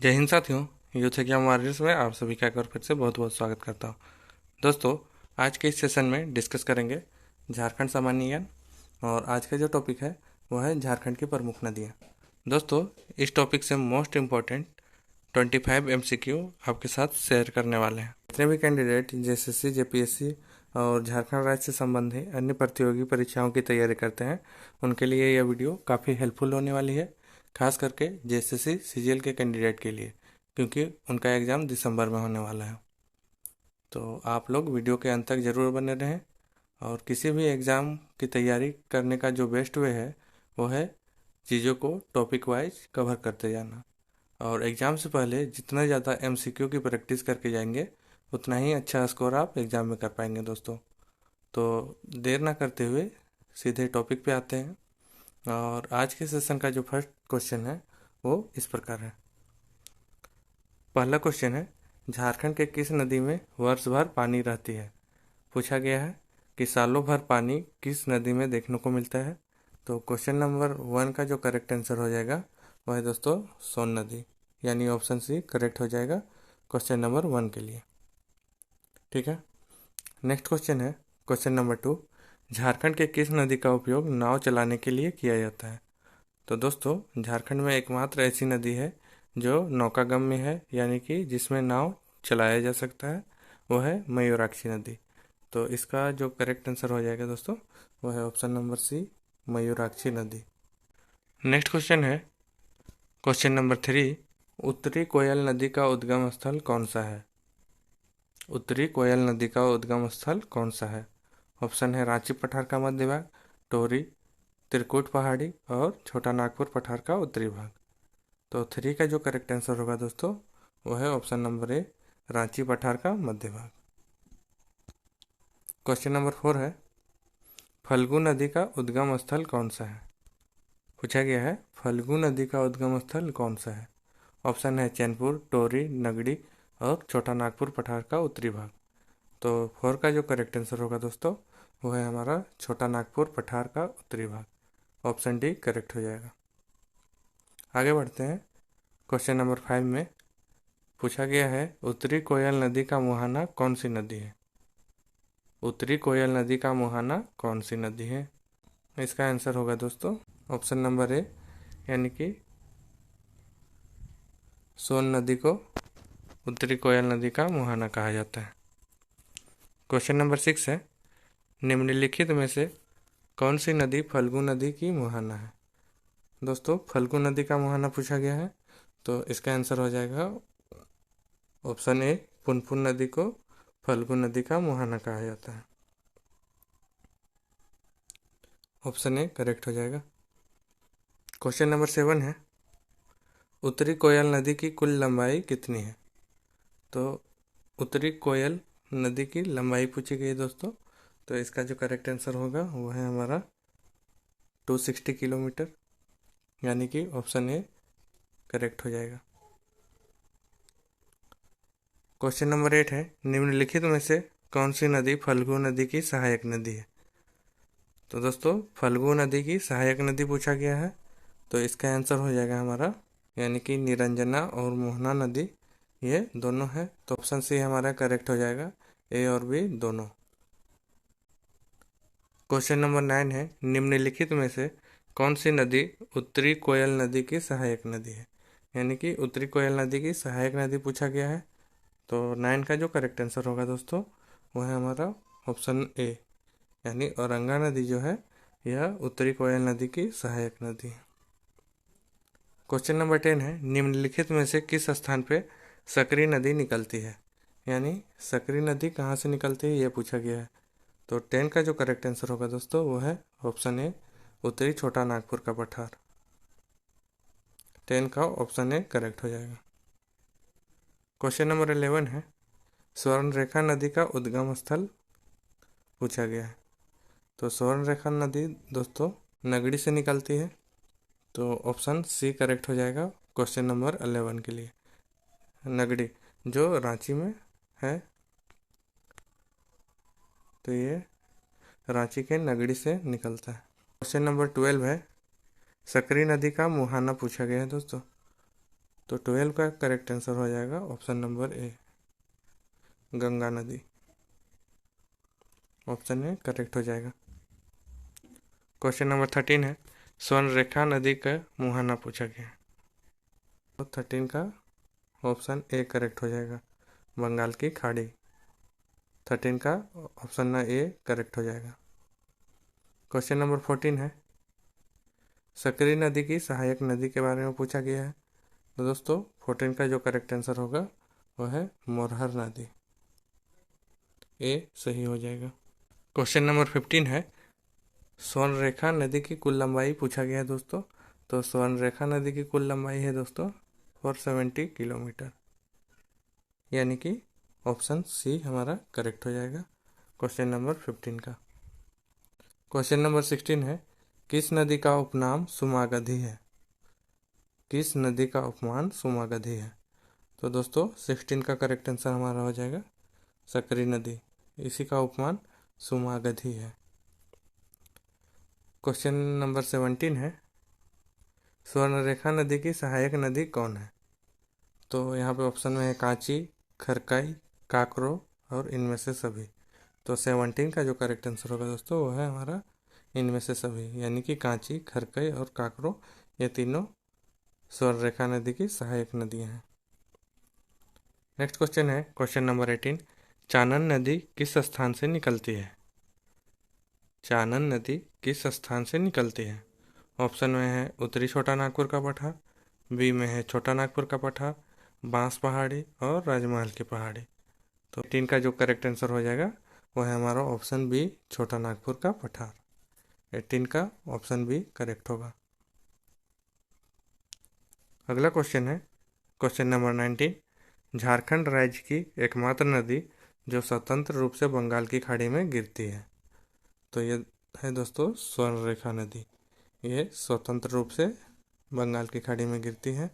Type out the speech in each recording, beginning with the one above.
जय हिंद साथियों। Youth exam warriors में आप सभी का एक बार फिर से बहुत बहुत स्वागत करता हूँ। दोस्तों, आज के इस सेशन में डिस्कस करेंगे झारखंड सामान्य ज्ञान। और आज का जो टॉपिक है वो है झारखंड की प्रमुख नदियाँ। दोस्तों, इस टॉपिक से मोस्ट इम्पॉर्टेंट 25 MCQ आपके साथ शेयर करने वाले हैं। जितने भी कैंडिडेट JSSC JPSC और झारखंड राज्य से संबंधित अन्य प्रतियोगी परीक्षाओं की तैयारी करते हैं, उनके लिए यह वीडियो काफ़ी हेल्पफुल होने वाली है, खास करके JSSC CGL के कैंडिडेट के लिए, क्योंकि उनका एग्ज़ाम दिसंबर में होने वाला है। तो आप लोग वीडियो के अंत तक ज़रूर बने रहें। और किसी भी एग्ज़ाम की तैयारी करने का जो बेस्ट वे है वो है चीज़ों को टॉपिक वाइज कवर करते जाना। और एग्ज़ाम से पहले जितना ज़्यादा MCQ की प्रैक्टिस करके जाएंगे उतना ही अच्छा स्कोर आप एग्ज़ाम में कर पाएंगे दोस्तों। तो देर ना करते हुए सीधे टॉपिक पे आते हैं। और आज के सेशन का जो फर्स्ट क्वेश्चन है वो इस प्रकार है। पहला क्वेश्चन है, झारखंड के किस नदी में वर्ष भर पानी रहती है? पूछा गया है कि सालों भर पानी किस नदी में देखने को मिलता है। तो क्वेश्चन नंबर 1 का जो करेक्ट आंसर हो जाएगा वह है दोस्तों सोन नदी, यानी ऑप्शन सी करेक्ट हो जाएगा क्वेश्चन नंबर 1 के लिए। ठीक है, नेक्स्ट क्वेश्चन है क्वेश्चन नंबर 2। झारखंड के किस नदी का उपयोग नाव चलाने के लिए किया जाता है? तो दोस्तों, झारखंड में एकमात्र ऐसी नदी है जो नौकागम्य है, यानी कि जिसमें नाव चलाया जा सकता है, वो है मयूराक्षी नदी। तो इसका जो करेक्ट आंसर हो जाएगा दोस्तों वो है ऑप्शन नंबर सी, मयूराक्षी नदी। नेक्स्ट क्वेश्चन है क्वेश्चन नंबर 3। उत्तरी कोयल नदी का उद्गम स्थल कौन सा है? उत्तरी कोयल नदी का उद्गम स्थल कौन सा है? ऑप्शन है रांची पठार का मध्य भाग, टोरी, त्रिकुट पहाड़ी और छोटा नागपुर पठार का उत्तरी भाग। तो 3 का जो करेक्ट आंसर होगा दोस्तों वो है ऑप्शन नंबर ए, रांची पठार का मध्य भाग। क्वेश्चन नंबर 4 है, फल्गु नदी का उद्गम स्थल कौन सा है? पूछा गया है फल्गु नदी का उद्गम स्थल कौन सा है। ऑप्शन है चैनपुर, टोरी, नगड़ी और छोटा नागपुर पठार का उत्तरी भाग। तो 4 का जो करेक्ट आंसर होगा दोस्तों वो है हमारा छोटा नागपुर पठार का उत्तरी भाग। ऑप्शन डी करेक्ट हो जाएगा। आगे बढ़ते हैं क्वेश्चन नंबर 5 में। पूछा गया है उत्तरी कोयल नदी का मुहाना कौन सी नदी है? उत्तरी कोयल नदी का मुहाना कौन सी नदी है? इसका आंसर होगा दोस्तों ऑप्शन नंबर ए, यानी कि सोन नदी को उत्तरी कोयल नदी का मुहाना कहा जाता है। क्वेश्चन नंबर 6 है, निम्नलिखित में से कौन सी नदी फल्गु नदी की मुहाना है? दोस्तों, फल्गु नदी का मुहाना पूछा गया है, तो इसका आंसर हो जाएगा ऑप्शन ए, पुनपुन नदी को फल्गु नदी का मुहाना कहा जाता है। ऑप्शन ए करेक्ट हो जाएगा। क्वेश्चन नंबर 7 है, उत्तरी कोयल नदी की कुल लंबाई कितनी है? तो उत्तरी कोयल नदी की लंबाई पूछी गई दोस्तों, तो इसका जो करेक्ट आंसर होगा वो है हमारा 260 किलोमीटर, यानी कि ऑप्शन ए करेक्ट हो जाएगा। क्वेश्चन नंबर 8 है, निम्नलिखित में से कौन सी नदी फल्गु नदी की सहायक नदी है? तो दोस्तों, फल्गु नदी की सहायक नदी पूछा गया है, तो इसका आंसर हो जाएगा हमारा, यानी कि निरंजना और मोहना नदी, ये दोनों है। तो ऑप्शन सी हमारा करेक्ट हो जाएगा, ए और बी दोनों। क्वेश्चन नंबर 9 है, निम्नलिखित में से कौन सी नदी उत्तरी कोयल नदी की सहायक नदी है? यानी कि उत्तरी कोयल नदी की सहायक नदी पूछा गया है, तो 9 का जो करेक्ट आंसर होगा दोस्तों वो है हमारा ऑप्शन ए, यानी औरंगा नदी जो है यह उत्तरी कोयल नदी की सहायक नदी है। क्वेश्चन नंबर 10 है, निम्नलिखित में से किस स्थान पे सकरी नदी निकलती है? यानी सकरी नदी कहाँ से निकलती है ये पूछा गया है, तो 10 का जो करेक्ट आंसर होगा दोस्तों वो है ऑप्शन ए, उत्तरी छोटा नागपुर का पठार। 10 का ऑप्शन ए करेक्ट हो जाएगा। क्वेश्चन नंबर 11 है, स्वर्ण रेखा नदी का उद्गम स्थल पूछा गया है। तो स्वर्ण रेखा नदी दोस्तों नगड़ी से निकलती है, तो ऑप्शन सी करेक्ट हो जाएगा क्वेश्चन नंबर 11 के लिए। नगड़ी जो रांची में है, तो ये रांची के नगड़ी से निकलता है। क्वेश्चन नंबर 12 है, सकरी नदी का मुहाना पूछा गया है दोस्तों। तो 12 का करेक्ट आंसर हो जाएगा ऑप्शन नंबर ए, गंगा नदी। ऑप्शन ए करेक्ट हो जाएगा। क्वेश्चन नंबर 13 है, स्वर्णरेखा नदी का मुहाना पूछा गया है। तो 13 का ऑप्शन ए करेक्ट हो जाएगा, बंगाल की खाड़ी। 13 का ऑप्शन ना ए करेक्ट हो जाएगा। क्वेश्चन नंबर 14 है, सकरी नदी की सहायक नदी के बारे में पूछा गया है। तो दोस्तों 14 का जो करेक्ट आंसर होगा वह है मोरहर नदी, ए सही हो जाएगा। क्वेश्चन नंबर 15 है, स्वर्णरेखा नदी की कुल लंबाई पूछा गया है दोस्तों। तो स्वर्णरेखा नदी की कुल लंबाई है दोस्तों 470 किलोमीटर, यानी कि ऑप्शन सी हमारा करेक्ट हो जाएगा क्वेश्चन नंबर 15 का। क्वेश्चन नंबर 16 है, किस नदी का उपनाम सुमागधी है? किस नदी का उपमान सुमागधी है? तो दोस्तों 16 का करेक्ट आंसर हमारा हो जाएगा सकरी नदी, इसी का उपमान सुमागधी है। क्वेश्चन नंबर 17 है, स्वर्णरेखा नदी की सहायक नदी कौन है? तो यहाँ पे ऑप्शन में है कांची, खरकाई, काकरो और इनमें से सभी। तो 17 का जो करेक्ट आंसर होगा दोस्तों वो है हमारा इनमें से सभी, यानी कि कांची, खरकई और काकरो, ये तीनों स्वर्णरेखा नदी की सहायक नदियाँ हैं। नेक्स्ट क्वेश्चन है क्वेश्चन नंबर 18, चानन नदी किस स्थान से निकलती है? चानन नदी किस स्थान से निकलती है? ऑप्शन में है उत्तरी छोटा नागपुर का पठार, बी में है छोटा नागपुर का पठार, बांस पहाड़ी और राजमहल की पहाड़ी। तो 3 का जो करेक्ट आंसर हो जाएगा वह है हमारा ऑप्शन बी, छोटा नागपुर का पठार। 18 का ऑप्शन बी करेक्ट होगा। अगला क्वेश्चन है क्वेश्चन नंबर 19, झारखंड राज्य की एकमात्र नदी जो स्वतंत्र रूप से बंगाल की खाड़ी में गिरती है। तो ये है दोस्तों स्वर्णरेखा नदी, ये स्वतंत्र रूप से बंगाल की खाड़ी में गिरती है।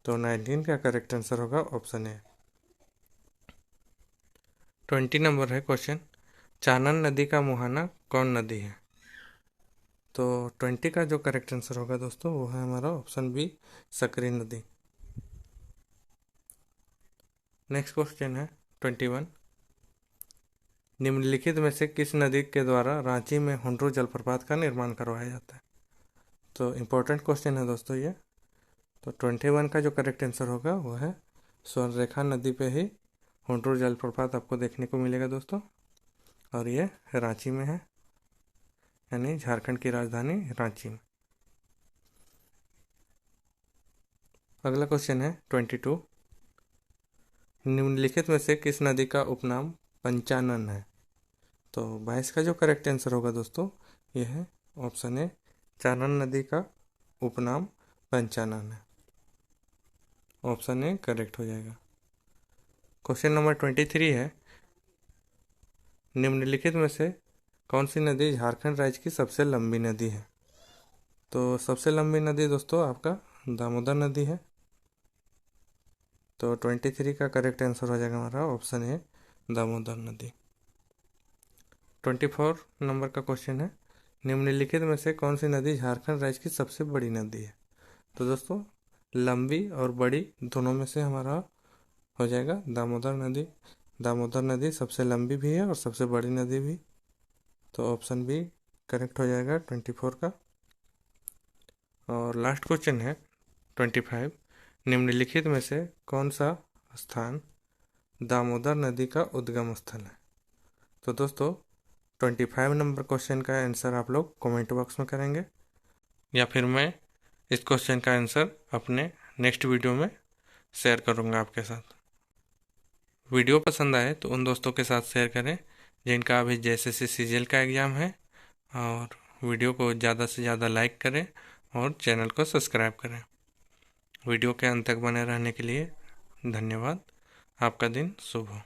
तो 19 का करेक्ट आंसर होगा ऑप्शन ए। 20 नंबर है क्वेश्चन, चानन नदी का मुहाना कौन नदी है? तो 20 का जो करेक्ट आंसर होगा दोस्तों वो है हमारा ऑप्शन बी, सकरी नदी। नेक्स्ट क्वेश्चन है 21, निम्नलिखित में से किस नदी के द्वारा रांची में हुंड्रू जलप्रपात का निर्माण करवाया जाता है? तो इम्पोर्टेंट क्वेश्चन है दोस्तों ये। तो 21 का जो करेक्ट आंसर होगा वो है स्वर्णरेखा नदी पे ही हुंड्रू जलप्रपात आपको देखने को मिलेगा दोस्तों, और ये रांची में है, यानी झारखंड की राजधानी रांची में। अगला क्वेश्चन है 22, निम्नलिखित में से किस नदी का उपनाम पंचानन है? तो 22 का जो करेक्ट आंसर होगा दोस्तों ये है ऑप्शन ए, चानन नदी का उपनाम पंचानन है। ऑप्शन ए करेक्ट हो जाएगा। क्वेश्चन नंबर 23 है, निम्नलिखित में से कौन सी नदी झारखंड राज्य की सबसे लंबी नदी है? तो सबसे लंबी नदी दोस्तों आपका दामोदर नदी है। तो 23 का करेक्ट आंसर हो जाएगा हमारा ऑप्शन ए, दामोदर नदी। 24 नंबर का क्वेश्चन है, निम्नलिखित में से कौन सी नदी झारखंड राज्य की सबसे बड़ी नदी है? तो दोस्तों लंबी और बड़ी दोनों में से हमारा हो जाएगा दामोदर नदी। दामोदर नदी सबसे लंबी भी है और सबसे बड़ी नदी भी। तो ऑप्शन बी करेक्ट हो जाएगा 24 का। और लास्ट क्वेश्चन है 25, निम्नलिखित में से कौन सा स्थान दामोदर नदी का उद्गम स्थल है? तो दोस्तों 25 नंबर क्वेश्चन का आंसर आप लोग कमेंट बॉक्स में करेंगे, या फिर मैं इस क्वेश्चन का आंसर अपने नेक्स्ट वीडियो में शेयर करूंगा आपके साथ। वीडियो पसंद आए तो उन दोस्तों के साथ शेयर करें जिनका अभी JSSC CGL का एग्ज़ाम है, और वीडियो को ज़्यादा से ज़्यादा लाइक करें और चैनल को सब्सक्राइब करें। वीडियो के अंत तक बने रहने के लिए धन्यवाद। आपका दिन शुभ हो।